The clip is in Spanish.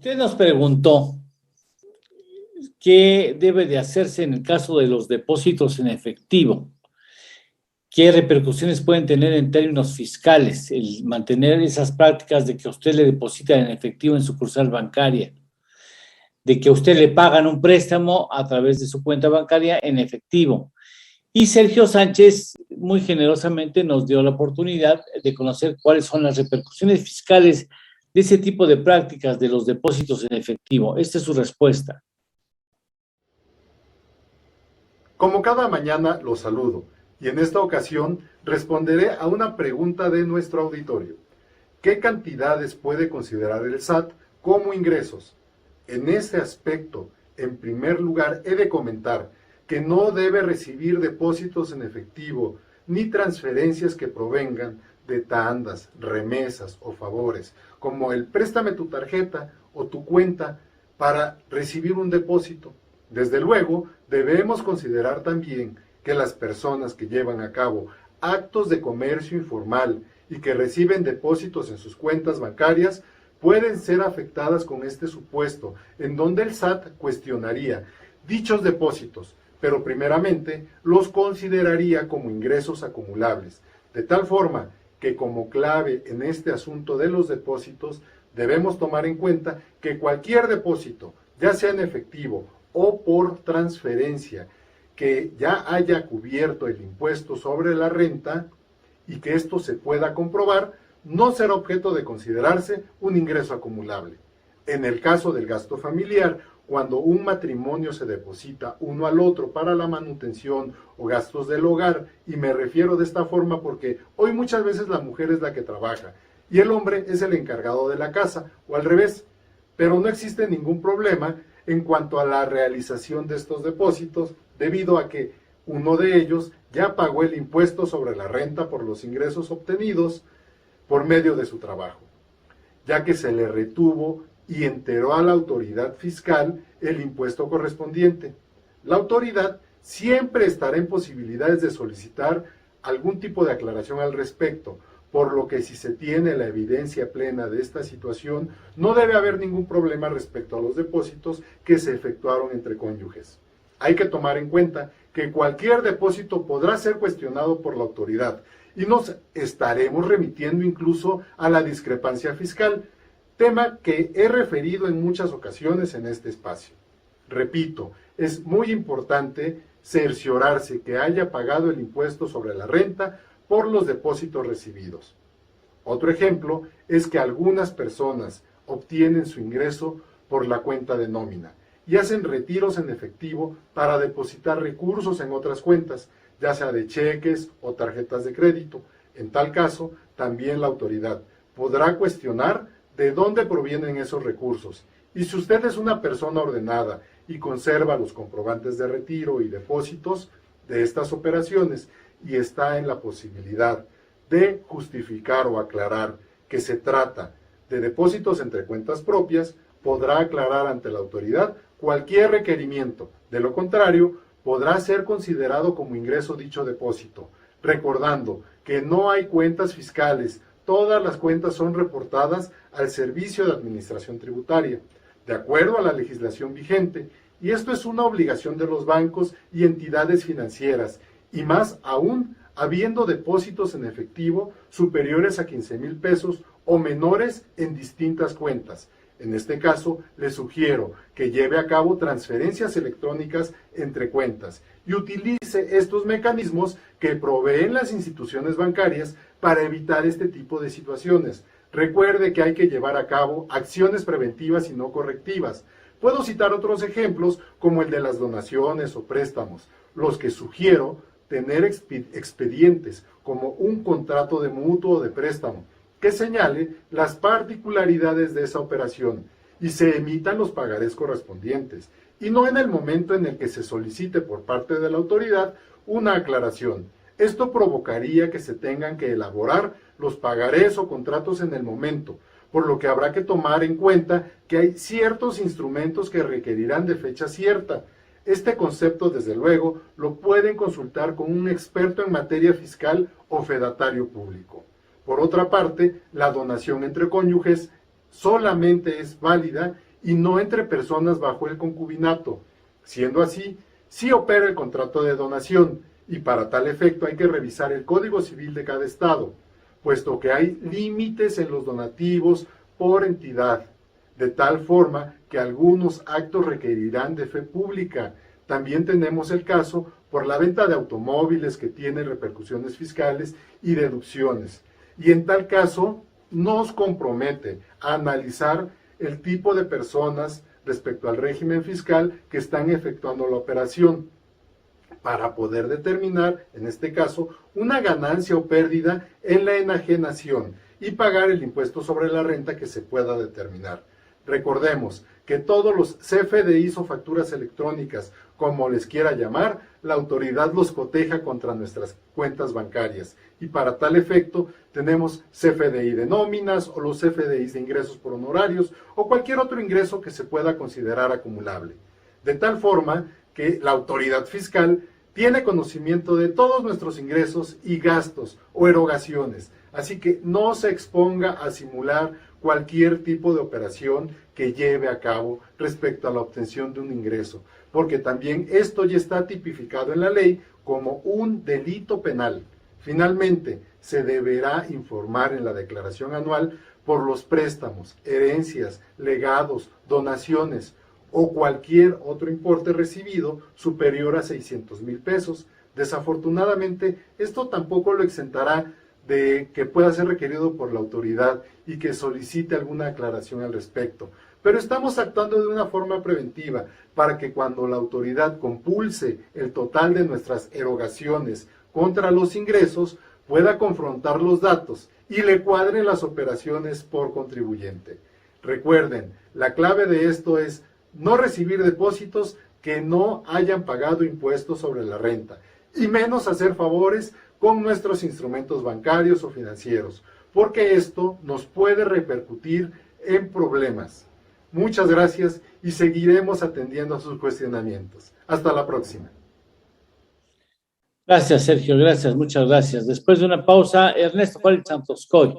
Usted nos preguntó qué debe de hacerse en el caso de los depósitos en efectivo. ¿Qué repercusiones pueden tener en términos fiscales el mantener esas prácticas de que a usted le depositan en efectivo en sucursal bancaria? De que a usted le pagan un préstamo a través de su cuenta bancaria en efectivo. Y Sergio Sánchez muy generosamente nos dio la oportunidad de conocer cuáles son las repercusiones fiscales de ese tipo de prácticas de los depósitos en efectivo. Esta es su respuesta. Como cada mañana los saludo y en esta ocasión responderé a una pregunta de nuestro auditorio. ¿Qué cantidades puede considerar el SAT como ingresos? En este aspecto, en primer lugar, he de comentar que no debe recibir depósitos en efectivo ni transferencias que provengan de tandas, remesas o favores, como el préstame tu tarjeta o tu cuenta para recibir un depósito. Desde luego, debemos considerar también que las personas que llevan a cabo actos de comercio informal y que reciben depósitos en sus cuentas bancarias pueden ser afectadas con este supuesto, en donde el SAT cuestionaría dichos depósitos, pero primeramente los consideraría como ingresos acumulables, de tal forma que como clave en este asunto de los depósitos debemos tomar en cuenta que cualquier depósito, ya sea en efectivo o por transferencia, que ya haya cubierto el impuesto sobre la renta y que esto se pueda comprobar, no será objeto de considerarse un ingreso acumulable. En el caso del gasto familiar, cuando un matrimonio se deposita uno al otro para la manutención o gastos del hogar, y me refiero de esta forma porque hoy muchas veces la mujer es la que trabaja y el hombre es el encargado de la casa, o al revés, pero no existe ningún problema en cuanto a la realización de estos depósitos, debido a que uno de ellos ya pagó el impuesto sobre la renta por los ingresos obtenidos por medio de su trabajo, ya que se le retuvo y enteró a la autoridad fiscal el impuesto correspondiente. La autoridad siempre estará en posibilidades de solicitar algún tipo de aclaración al respecto, por lo que si se tiene la evidencia plena de esta situación, no debe haber ningún problema respecto a los depósitos que se efectuaron entre cónyuges. Hay que tomar en cuenta que cualquier depósito podrá ser cuestionado por la autoridad y nos estaremos remitiendo incluso a la discrepancia fiscal, tema que he referido en muchas ocasiones en este espacio. Repito, es muy importante cerciorarse que haya pagado el impuesto sobre la renta por los depósitos recibidos. Otro ejemplo es que algunas personas obtienen su ingreso por la cuenta de nómina y hacen retiros en efectivo para depositar recursos en otras cuentas, ya sea de cheques o tarjetas de crédito. En tal caso, también la autoridad podrá cuestionar de dónde provienen esos recursos. Y si usted es una persona ordenada y conserva los comprobantes de retiro y depósitos de estas operaciones y está en la posibilidad de justificar o aclarar que se trata de depósitos entre cuentas propias, podrá aclarar ante la autoridad cualquier requerimiento. De lo contrario, podrá ser considerado como ingreso dicho depósito, recordando que no hay cuentas fiscales, todas las cuentas son reportadas al Servicio de Administración Tributaria, de acuerdo a la legislación vigente, y esto es una obligación de los bancos y entidades financieras, y más aún habiendo depósitos en efectivo superiores a 15,000 pesos o menores en distintas cuentas. En este caso, le sugiero que lleve a cabo transferencias electrónicas entre cuentas y utilice estos mecanismos que proveen las instituciones bancarias para evitar este tipo de situaciones. Recuerde que hay que llevar a cabo acciones preventivas y no correctivas. Puedo citar otros ejemplos como el de las donaciones o préstamos, los que sugiero tener expedientes como un contrato de mutuo o de préstamo, que señale las particularidades de esa operación y se emitan los pagarés correspondientes, y no en el momento en el que se solicite por parte de la autoridad una aclaración. Esto provocaría que se tengan que elaborar los pagarés o contratos en el momento, por lo que habrá que tomar en cuenta que hay ciertos instrumentos que requerirán de fecha cierta. Este concepto, desde luego, lo pueden consultar con un experto en materia fiscal o fedatario público. Por otra parte, la donación entre cónyuges solamente es válida y no entre personas bajo el concubinato. Siendo así, sí opera el contrato de donación, y para tal efecto hay que revisar el Código Civil de cada estado, puesto que hay límites en los donativos por entidad, de tal forma que algunos actos requerirán de fe pública. También tenemos el caso por la venta de automóviles que tienen repercusiones fiscales y deducciones. Y en tal caso nos compromete a analizar el tipo de personas respecto al régimen fiscal que están efectuando la operación, para poder determinar, en este caso, una ganancia o pérdida en la enajenación y pagar el impuesto sobre la renta que se pueda determinar. Recordemos que todos los CFDIs o facturas electrónicas, como les quiera llamar, la autoridad los coteja contra nuestras cuentas bancarias, y para tal efecto tenemos CFDI de nóminas o los CFDIs de ingresos por honorarios o cualquier otro ingreso que se pueda considerar acumulable. De tal forma que la autoridad fiscal tiene conocimiento de todos nuestros ingresos y gastos o erogaciones, así que no se exponga a simular cualquier tipo de operación que lleve a cabo respecto a la obtención de un ingreso, porque también esto ya está tipificado en la ley como un delito penal. Finalmente, se deberá informar en la declaración anual por los préstamos, herencias, legados, donaciones o cualquier otro importe recibido superior a 600,000 pesos. Desafortunadamente, esto tampoco lo exentará de que pueda ser requerido por la autoridad y que solicite alguna aclaración al respecto. Pero estamos actuando de una forma preventiva para que cuando la autoridad compulse el total de nuestras erogaciones contra los ingresos, pueda confrontar los datos y le cuadren las operaciones por contribuyente. Recuerden, la clave de esto es no recibir depósitos que no hayan pagado impuestos sobre la renta, y menos hacer favores con nuestros instrumentos bancarios o financieros, porque esto nos puede repercutir en problemas. Muchas gracias y seguiremos atendiendo a sus cuestionamientos. Hasta la próxima. Gracias, Sergio, gracias, muchas gracias. Después de una pausa, Ernesto Juárez Santoscoy.